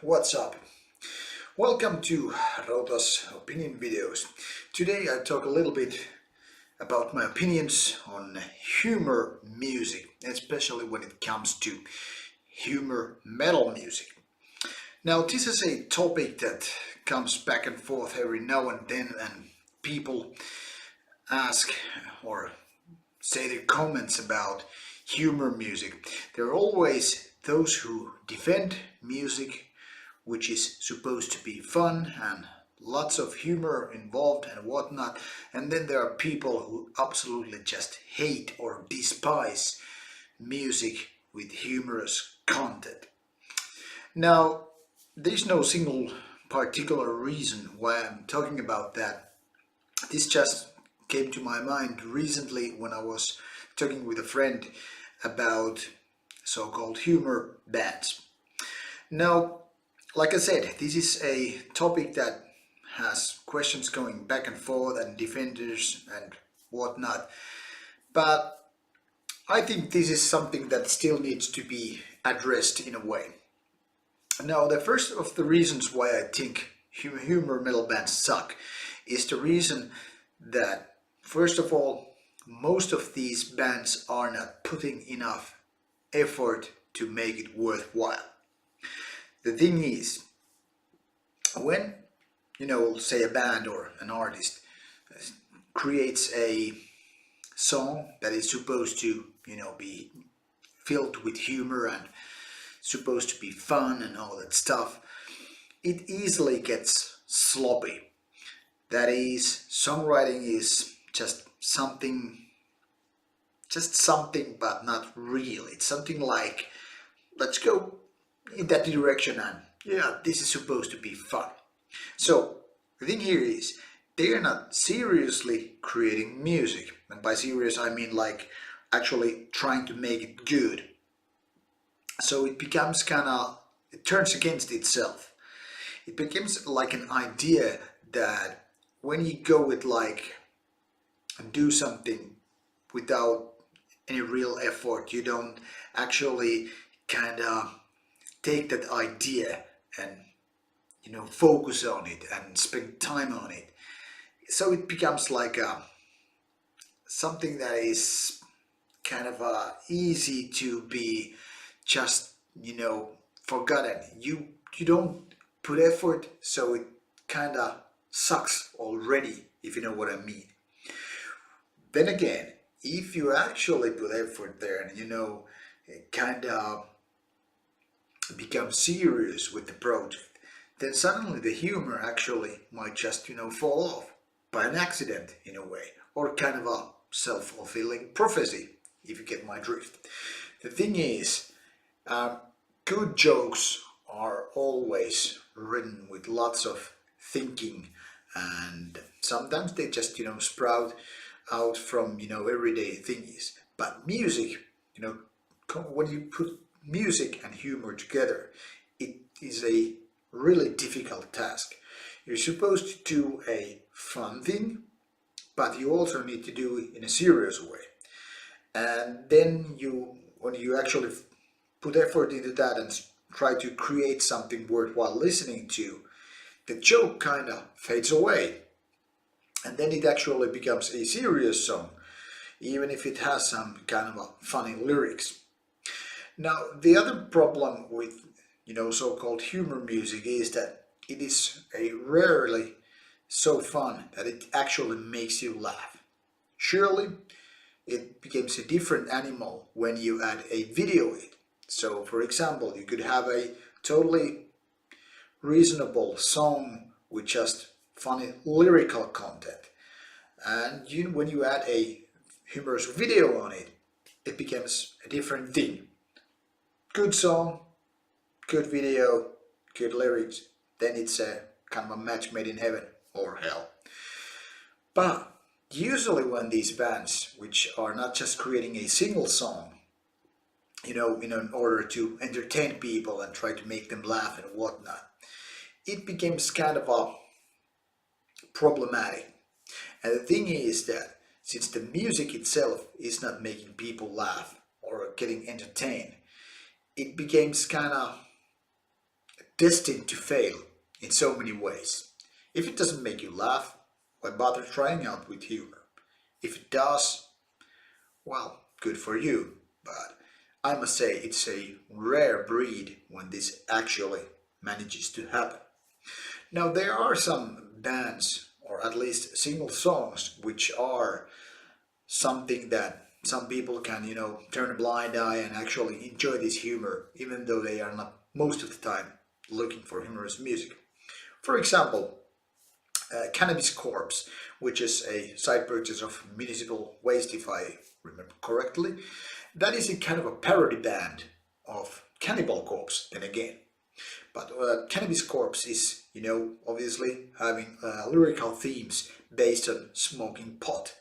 what's up? Welcome to Rauta's opinion videos. Today I talk a little bit about my opinions on humor music, especially when it comes to humor metal music. Now this is a topic that comes back and forth every now and then, and people ask or say their comments about humor music. There are always those who defend music which is supposed to be fun and lots of humor involved and whatnot, and then there are people who absolutely just hate or despise music with humorous content. Now, there's no single particular reason why I'm talking about that. This just came to my mind recently when I was talking with a friend about so-called humor bands. Now, like I said, this is a topic that has questions going back and forth and defenders and whatnot, but I think this is something that still needs to be addressed in a way. Now, the first of the reasons why I think humor metal bands suck is the reason that, first of all, most of these bands are not putting enough effort to make it worthwhile. The thing is, when, say a band or an artist creates a song that is supposed to, be filled with humor and supposed to be fun and all that stuff, it easily gets sloppy. That is, songwriting is just something but not real. It's something like, let's go in that direction and yeah, this is supposed to be fun. So the thing here is, they are not seriously creating music, and by serious I mean like actually trying to make it good. So it becomes it turns against itself. It becomes like an idea that when you go with and do something without any real effort, you don't actually take that idea and focus on it and spend time on it. So it becomes like something that is easy to be just forgotten. You don't put effort, so it sucks already, if you know what I mean. Then again, if you actually put effort there and become serious with the project, then suddenly the humor actually might just fall off by an accident in a way, or a self-fulfilling prophecy, if you get my drift. The thing is, good jokes are always written with lots of thinking, and sometimes they just sprout out from everyday thingies. But music, when you put music and humor together, it is a really difficult task. You're supposed to do a fun thing, but you also need to do it in a serious way. And then when you actually put effort into that and try to create something worthwhile listening to, the joke fades away. And then it actually becomes a serious song, even if it has some funny lyrics. Now, the other problem with so-called humor music is that it is a rarely so fun that it actually makes you laugh. Surely, it becomes a different animal when you add a video in. So, for example, you could have a totally reasonable song with just funny lyrical content, and when you add a humorous video on it, it becomes a different thing. Good song, good video, good lyrics, then it's a match made in heaven or hell. But usually when these bands, which are not just creating a single song, in order to entertain people and try to make them laugh and whatnot, it becomes problematic. And the thing is that since the music itself is not making people laugh or getting entertained, it becomes destined to fail in so many ways. If it doesn't make you laugh, why bother trying out with humor? If it does, well, good for you, but I must say it's a rare breed when this actually manages to happen. Now, there are some bands, or at least single songs, which are something that some people can, turn a blind eye and actually enjoy this humor, even though they are not most of the time looking for humorous music. For example, Cannabis Corpse, which is a side purchase of municipal waste, if I remember correctly. That is a kind of a parody band of Cannibal Corpse, then again. But Cannabis Corpse is, obviously having lyrical themes based on smoking pot,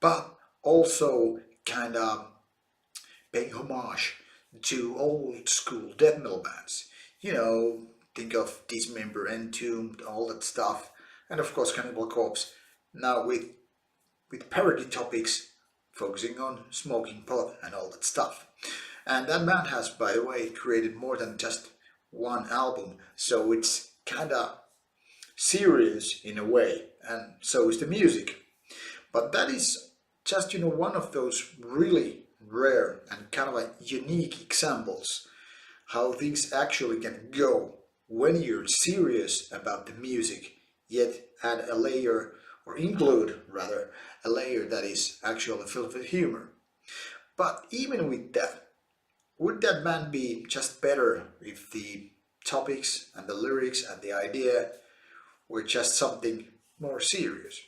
but also kind of paying homage to old school death metal bands. Think of Dismember, Entombed, all that stuff, and of course Cannibal Corpse. Now with parody topics, focusing on smoking pot and all that stuff. And that band has, by the way, created more than just one album, so it's kinda serious in a way, and so is the music. But that is just, one of those really rare and kind of a unique examples how things actually can go when you're serious about the music, yet add a layer, or include rather, a layer that is actually filled with humor. But even with that, would that band be just better if the topics and the lyrics and the idea were just something more serious?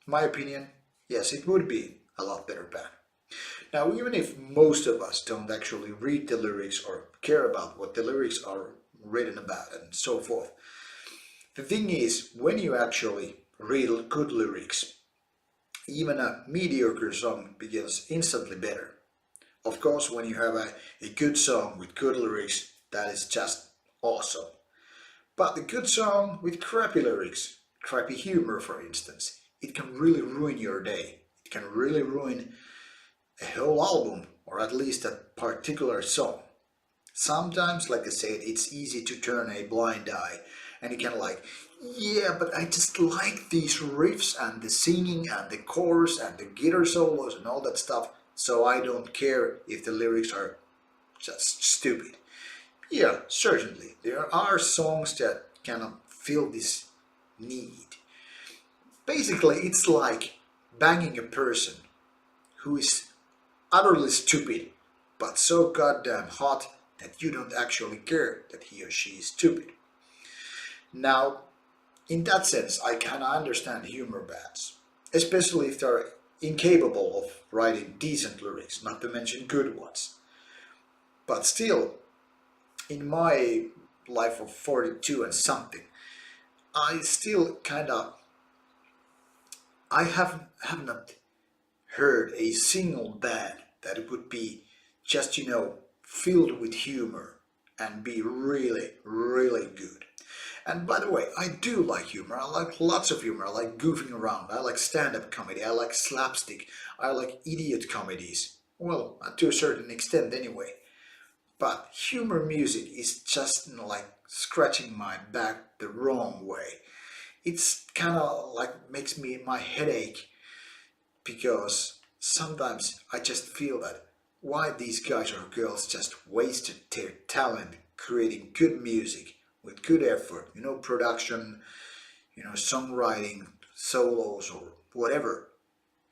My opinion, yes, it would be a lot better band. Now, even if most of us don't actually read the lyrics or care about what the lyrics are written about and so forth, the thing is, when you actually read good lyrics, even a mediocre song begins instantly better. Of course, when you have a good song with good lyrics, that is just awesome. But the good song with crappy lyrics, crappy humor for instance, it can really ruin your day. It can really ruin a whole album, or at least a particular song. Sometimes, like I said, it's easy to turn a blind eye and you can yeah, but I just like these riffs and the singing and the chorus and the guitar solos and all that stuff, so I don't care if the lyrics are just stupid. Yeah, certainly, there are songs that cannot fill this need. Basically, it's like banging a person who is utterly stupid, but so goddamn hot that you don't actually care that he or she is stupid. Now, in that sense, I kinda understand humor bands, especially if they're incapable of writing decent lyrics, not to mention good ones. But still, in my life of 42 and something, I still kinda, I have not heard a single band that would be just, filled with humor and be really, really good. And by the way, I do like humor. I like lots of humor. I like goofing around. I like stand-up comedy. I like slapstick. I like idiot comedies. Well, to a certain extent anyway. But humor music is just like scratching my back the wrong way. It's kind of like makes me my headache because sometimes I just feel that why these guys or girls just wasted their talent creating good music with good effort, production, songwriting, solos or whatever,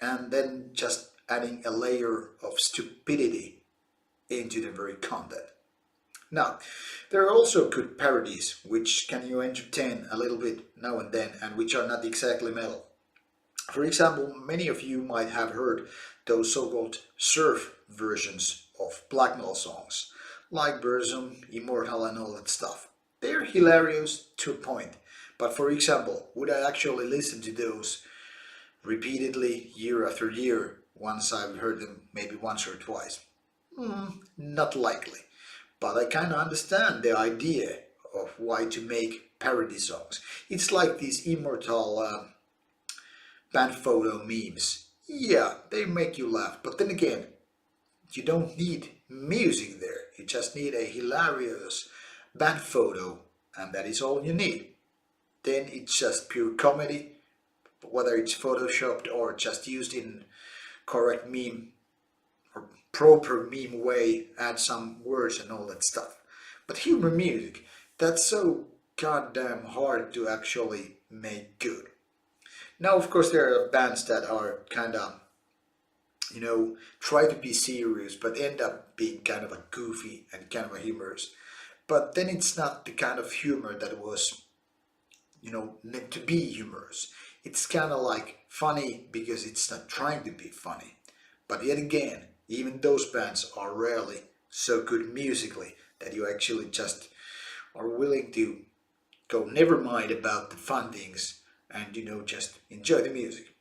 and then just adding a layer of stupidity into the very content. Now, there are also good parodies which can you entertain a little bit now and then and which are not exactly metal. For example, many of you might have heard those so-called surf versions of black metal songs, like Burzum, Immortal and all that stuff. They're hilarious to a point, but for example, would I actually listen to those repeatedly year after year once I've heard them maybe once or twice? Not likely, but I kind of understand the idea of why to make parody songs. It's like these Immortal band photo memes. Yeah, they make you laugh, but then again, you don't need music there. You just need a hilarious band photo and that is all you need. Then it's just pure comedy, whether it's photoshopped or just used in correct meme or proper meme way, add some words and all that stuff. But humor music, that's so goddamn hard to actually make good. Now, of course, there are bands that are kind of, try to be serious but end up being kind of a goofy and kind of a humorous. But then it's not the kind of humor that was, meant to be humorous. It's kind of like funny because it's not trying to be funny. But yet again, even those bands are rarely so good musically that you actually just are willing to go never mind about the fun things and just enjoy the music.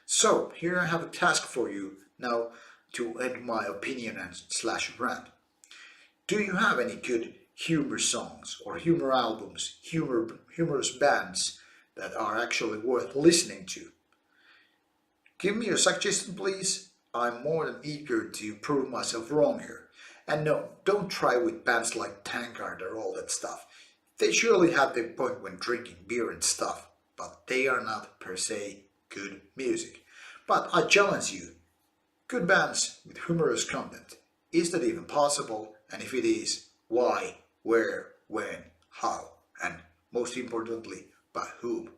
So here I have a task for you now to end my opinion and slash rant. Do you have any good humor songs or humor albums, humorous bands that are actually worth listening to? Give me a suggestion, please. I'm more than eager to prove myself wrong here. And no, don't try with bands like Tankard or all that stuff. They surely have their point when drinking beer and stuff, but they are not per se good music. But I challenge you, good bands with humorous content. Is that even possible? And if it is, why, where, when, how, and most importantly, by whom?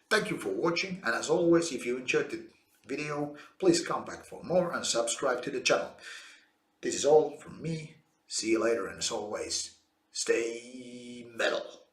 Thank you for watching, and as always, if you enjoyed the video, please come back for more and subscribe to the channel. This is all from me. See you later, and as always, stay metal.